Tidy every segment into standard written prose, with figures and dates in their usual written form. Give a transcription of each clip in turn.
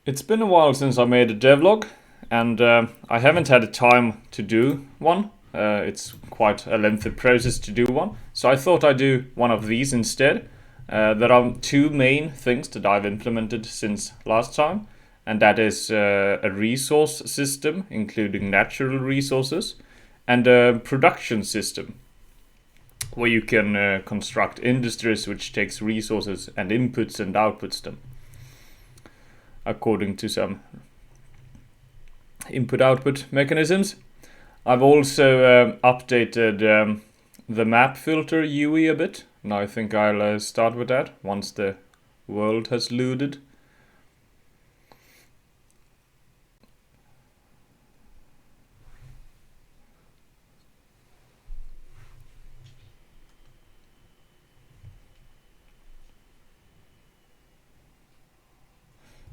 It's been a while since I made a devlog, and I haven't had the time to do one. It's quite a lengthy process to do one, so I thought I'd do one of these instead. There are two main things that I've implemented since last time, and that is a resource system, including natural resources, and a production system, where you can construct industries which takes resources and inputs and outputs them according to some input-output mechanisms. I've also updated the map filter UI a bit. Now I think I'll start with that once the world has loaded.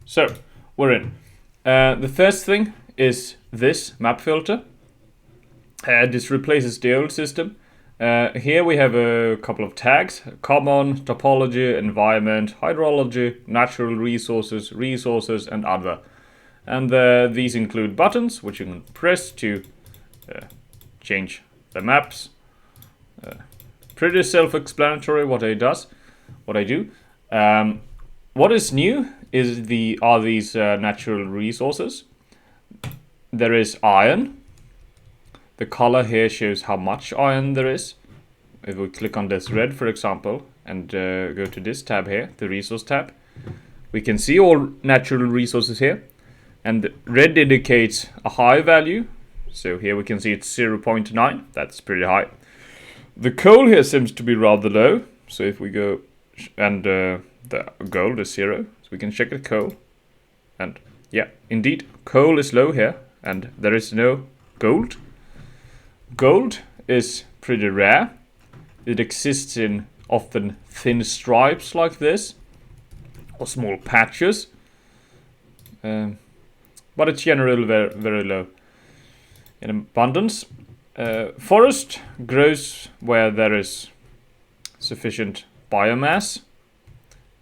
So, we're in. The first thing is this map filter. This replaces the old system. Here we have a couple of tags: common, topology, environment, hydrology, natural resources, resources, and other. And these include buttons, which you can press to change the maps. Pretty self-explanatory what I do. What is new is these natural resources. There is iron. The color here shows how much iron there is. If we click on this red, for example, and go to this tab here, the resource tab, we can see all natural resources here. And red indicates a high value. So here we can see it's 0.9. That's pretty high. The coal here seems to be rather low. So if we go and the gold is 0, so we can check the coal. And yeah, indeed, coal is low here, and there is no gold. Gold is pretty rare. It exists in often thin stripes like this, or small patches, but it's generally very, very low in abundance. Forest grows where there is sufficient biomass.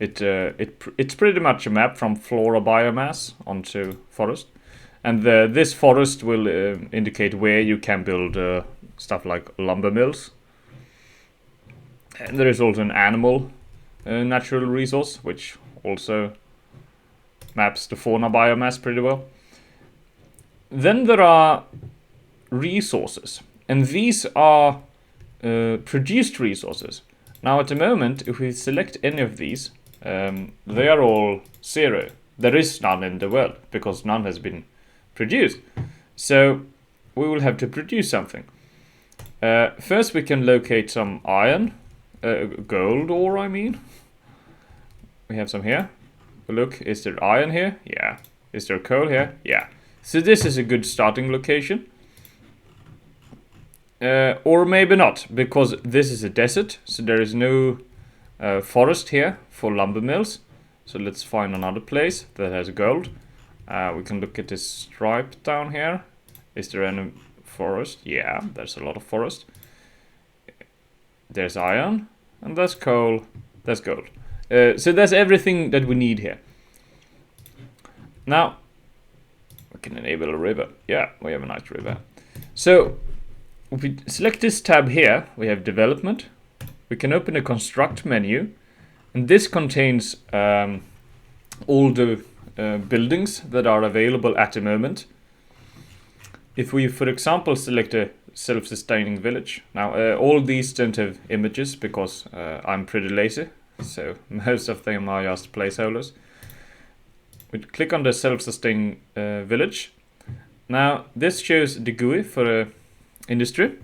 It's pretty much a map from flora biomass onto forest. And this forest will indicate where you can build stuff like lumber mills. And there is also an animal natural resource, which also maps the fauna biomass pretty well. Then there are resources, and these are produced resources. Now at the moment, if we select any of these, they are all 0. There is none in the world, because none has been produced. So we will have to produce something. First we can locate some iron, gold ore I mean. We have some here. Look, is there iron here? Yeah. Is there coal here? Yeah. So this is a good starting location. Or maybe not, because this is a desert, so there is no forest here for lumber mills. So let's find another place that has gold. We can look at this stripe down here. Is there any forest? Yeah, there's a lot of forest. There's iron, and there's coal, there's gold. So that's everything that we need here. Now, we can enable a river. Yeah, we have a nice river. So, if we select this tab here, we have development. We can open the construct menu, and this contains all the buildings that are available at the moment. If we, for example, select a self-sustaining village. Now, all these don't have images because I'm pretty lazy, so most of them are just placeholders. We click on the self-sustaining village. Now, this shows the GUI for industry.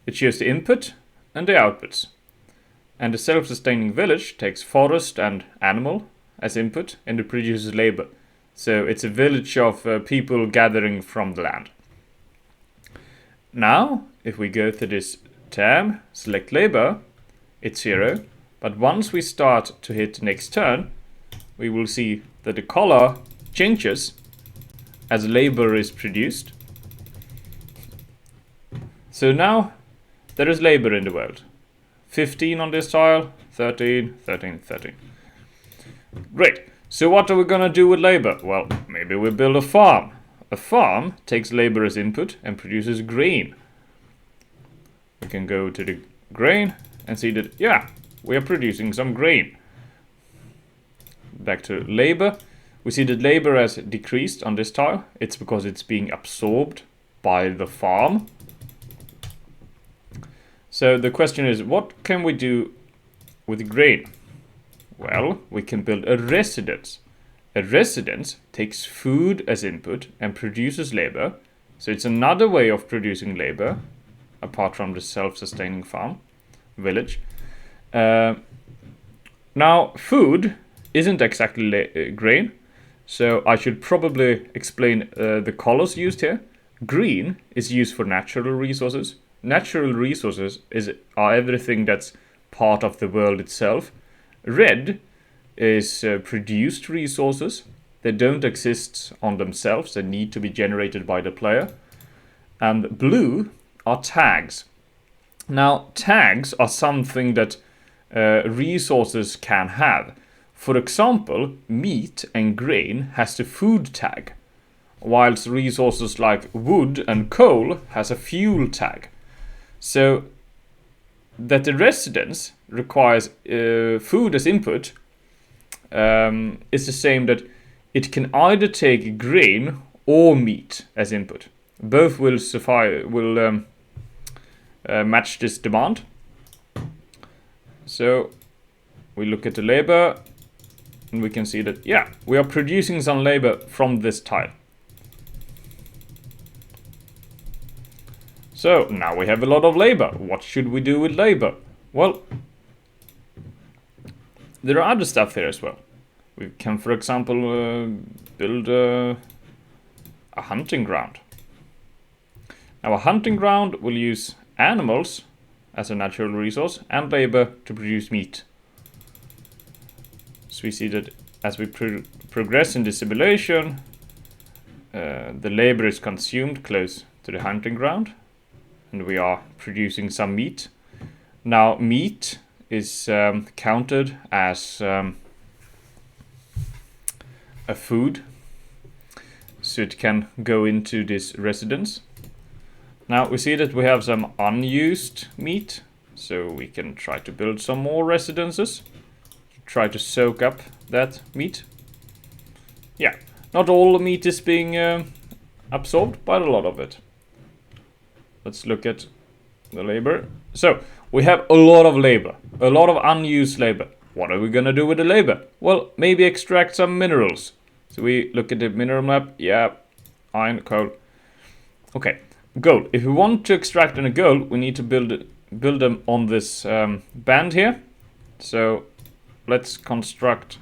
It shows the input and the outputs. And the self-sustaining village takes forest and animal as input, and it produces labor. So it's a village of people gathering from the land. Now, if we go to this tab, select labor, it's 0. But once we start to hit next turn, we will see that the color changes as labor is produced. So now there is labor in the world. 15 on this tile, 13, 13, 13. Great. So what are we gonna do with labor? Well, maybe we build a farm. A farm takes labor as input and produces grain. We can go to the grain and see that, yeah, we are producing some grain. Back to labor. We see that labor has decreased on this tile. It's because it's being absorbed by the farm. So the question is, what can we do with grain? Well, we can build a residence. A residence takes food as input and produces labor. So it's another way of producing labor, apart from the self-sustaining farm, village. Now, food isn't exactly grain, so I should probably explain the colors used here. Green is used for natural resources. Natural resources are everything that's part of the world itself. Red is produced resources. They don't exist on themselves. They need to be generated by the player. And blue are tags. Now, tags are something that resources can have. For example, meat and grain has the food tag, whilst resources like wood and coal has a fuel tag. So that the residence requires food as input is the same that it can either take grain or meat as input. Both will suffice, will match this demand. So we look at the labor and we can see that, yeah, we are producing some labor from this tile. So now we have a lot of labor. What should we do with labor? Well, there are other stuff here as well. We can, for example, build a hunting ground. Now, a hunting ground will use animals as a natural resource and labor to produce meat. So we see that as we progress in the simulation, the labor is consumed close to the hunting ground, and we are producing some meat. Now, meat is counted as a food, so it can go into this residence. Now we see that we have some unused meat, so we can try to build some more residences, try to soak up that meat. Yeah, not all the meat is being absorbed, but a lot of it. Let's look at the labor. So we have a lot of labor, a lot of unused labor. What are we gonna do with the labor? Well, maybe extract some minerals. So we look at the mineral map. Yeah, iron, coal. Okay, gold. If we want to extract any gold, we need to build them on this band here. So let's construct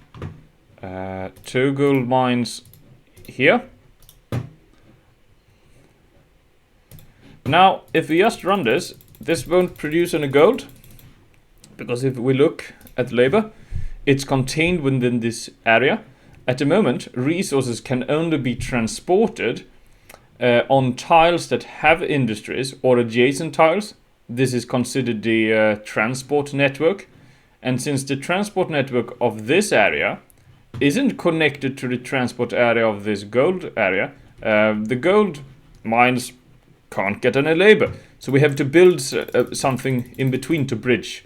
2 gold mines here. Now, if we just run this, this won't produce any gold, because if we look at labor, it's contained within this area. At the moment, resources can only be transported on tiles that have industries or adjacent tiles. This is considered the transport network. And since the transport network of this area isn't connected to the transport area of this gold area, the gold mines can't get any labor. So we have to build something in between to bridge.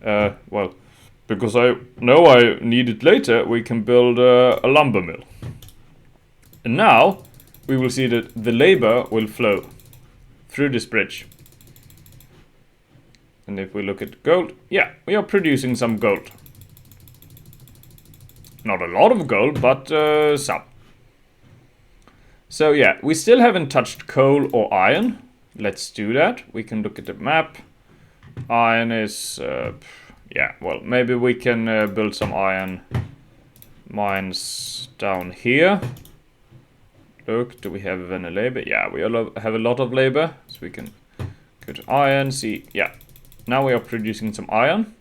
Well, because I know I need it later, we can build a lumber mill. And now we will see that the labor will flow through this bridge. And if we look at gold, yeah, we are producing some gold. Not a lot of gold, but some. So yeah, we still haven't touched coal or iron. Let's do that. We can look at the map. Iron is, yeah, well, maybe we can build some iron mines down here. Look, do we have any labor? Yeah, we have a lot of labor. So we can go to iron, see, yeah. Now we are producing some iron.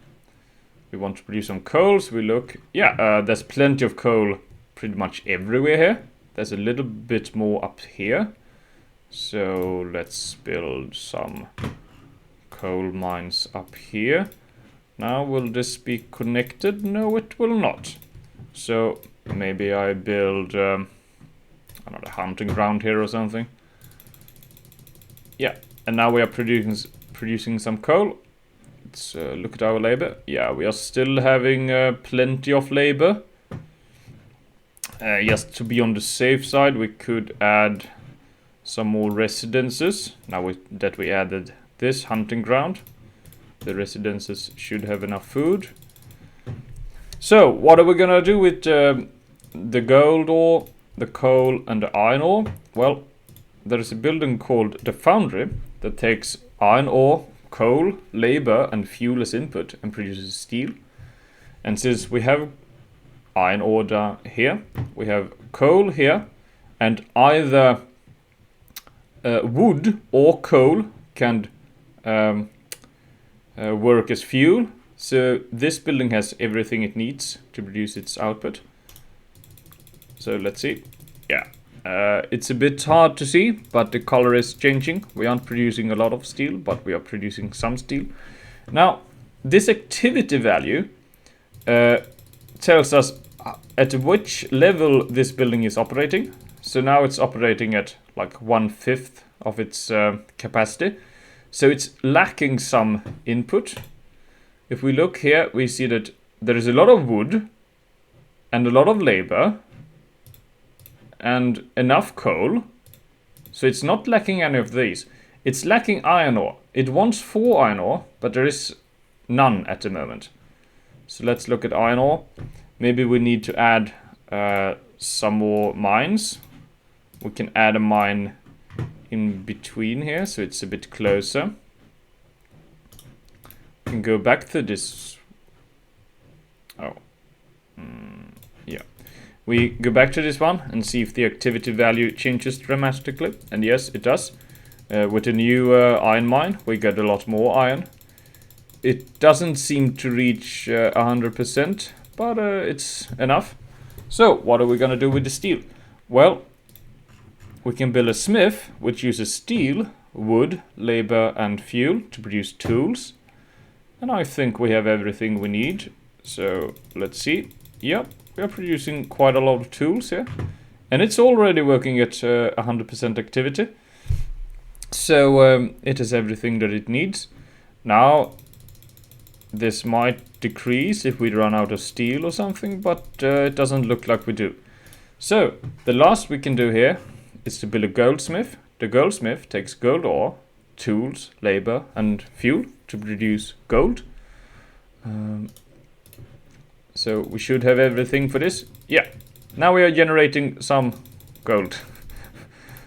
We want to produce some coal, so we look. Yeah, there's plenty of coal pretty much everywhere here. There's a little bit more up here. So let's build some coal mines up here. Now, will this be connected? No, it will not. So maybe I build another hunting ground here or something. Yeah, and now we are producing some coal. Let's look at our labor. Yeah, we are still having plenty of labor. Just to be on the safe side, we could add some more residences. Now that we added this hunting ground, the residences should have enough food. So, what are we gonna do with the gold ore, the coal, and the iron ore? Well, there is a building called the foundry that takes iron ore, coal, labor, and fuel as input and produces steel. And since we have iron ore down here, we have coal here, and either wood or coal can work as fuel. So this building has everything it needs to produce its output. So let's see. Yeah, it's a bit hard to see, but the color is changing. We aren't producing a lot of steel, but we are producing some steel. Now, this activity value tells us at which level this building is operating. So now it's operating at like 1/5 of its capacity. So it's lacking some input. If we look here, we see that there is a lot of wood and a lot of labor and enough coal. So it's not lacking any of these. It's lacking iron ore. It wants 4 iron ore, but there is none at the moment. So let's look at iron ore. Maybe we need to add some more mines. We can add a mine in between here, so it's a bit closer. We can go back to this. Oh, yeah. We go back to this one and see if the activity value changes dramatically. And yes, it does. With the new iron mine, we get a lot more iron. It doesn't seem to reach 100%, but it's enough. So, what are we gonna do with the steel? Well, we can build a smith which uses steel, wood, labor, and fuel to produce tools. And I think we have everything we need. So, let's see. Yep, we are producing quite a lot of tools here. And it's already working at 100% activity. So, it has everything that it needs. Now, this might decrease if we run out of steel or something, but it doesn't look like we do. So, the last we can do here is to build a goldsmith. The goldsmith takes gold ore, tools, labor, and fuel to produce gold. So we should have everything for this. Yeah, now we are generating some gold.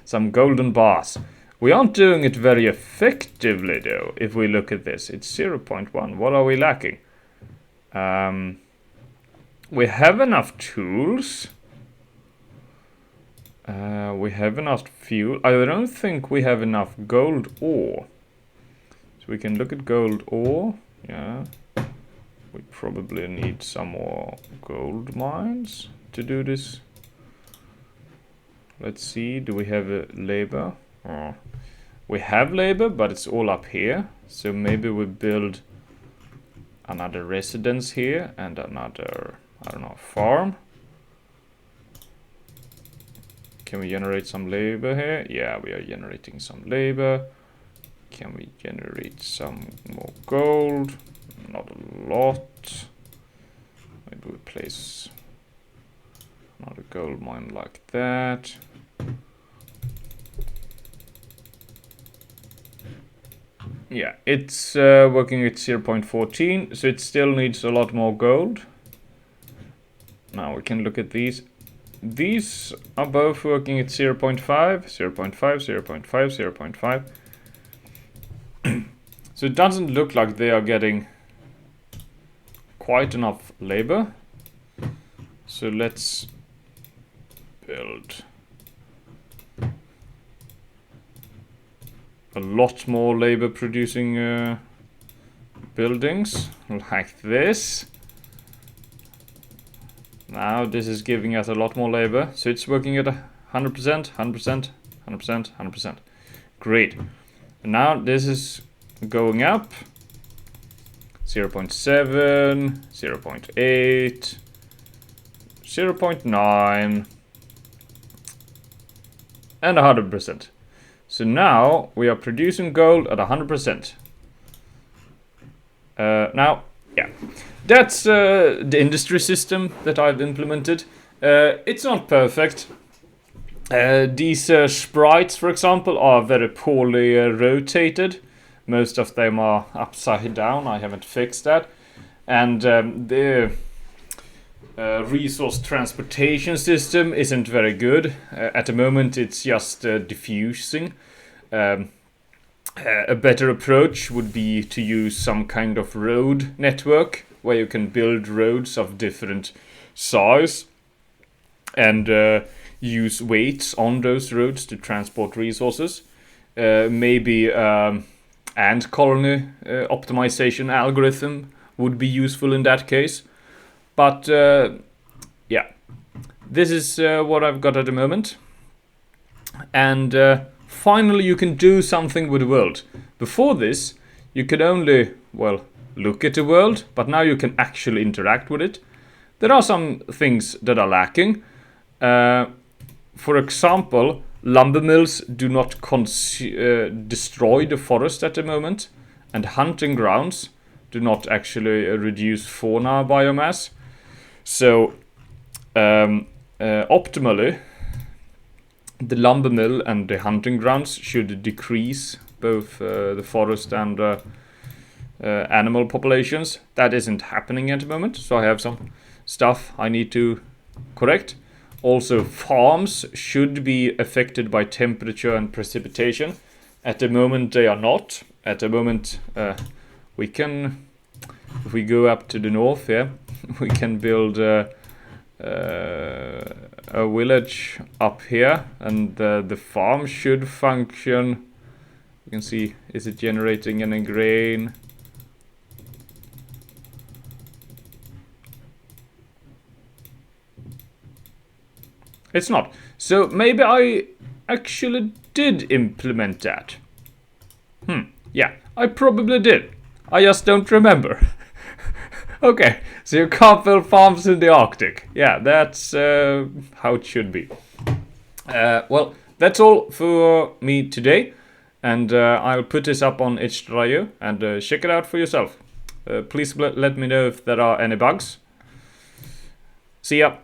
Some golden bars. We aren't doing it very effectively though, if we look at this. It's 0.1. What are we lacking? We have enough tools. We have enough fuel. I don't think we have enough gold ore. So we can look at gold ore. Yeah. We probably need some more gold mines to do this. Let's see. Do we have a labor? Oh. We have labor, but it's all up here. So maybe we build another residence here and another, I don't know, farm. Can we generate some labor here? Yeah, we are generating some labor. Can we generate some more gold? Not a lot. Maybe we place another gold mine like that. Yeah, it's working at 0.14, so it still needs a lot more gold. Now we can look at these. These are both working at 0.5, 0.5, 0.5, 0.5. So it doesn't look like they are getting quite enough labor. So let's build a lot more labor producing buildings like this. Now this is giving us a lot more labor, so it's working at 100%, 100%, 100%, 100%. Great. And now this is going up. 0.7, 0.8. 0.9, and 100%. So now we are producing gold at 100%. Now, yeah, that's the industry system that I've implemented. It's not perfect. These sprites, for example, are very poorly rotated. Most of them are upside down. I haven't fixed that. And the resource transportation system isn't very good. At the moment, it's just diffusing. A better approach would be to use some kind of road network where you can build roads of different size and use weights on those roads to transport resources. Maybe ant colony optimization algorithm would be useful in that case. But yeah, this is what I've got at the moment. And finally, you can do something with the world. Before this, you could only, well, look at the world, but now you can actually interact with it. There are some things that are lacking. For example, lumber mills do not destroy the forest at the moment, and hunting grounds do not actually reduce fauna biomass. So, optimally, the lumber mill and the hunting grounds should decrease both the forest and animal populations. That isn't happening at the moment, so I have some stuff I need to correct. Also, farms should be affected by temperature and precipitation. At the moment, they are not. At the moment, we can, if we go up to the north here, we can build a village up here, and the farm should function. You can see, is it generating any grain? It's not. So maybe I actually did implement that. Yeah, I probably did. I just don't remember. Okay, so you can't build farms in the Arctic. Yeah, that's how it should be. Well, that's all for me today. And I'll put this up on itch.io and check it out for yourself. Please let me know if there are any bugs. See ya.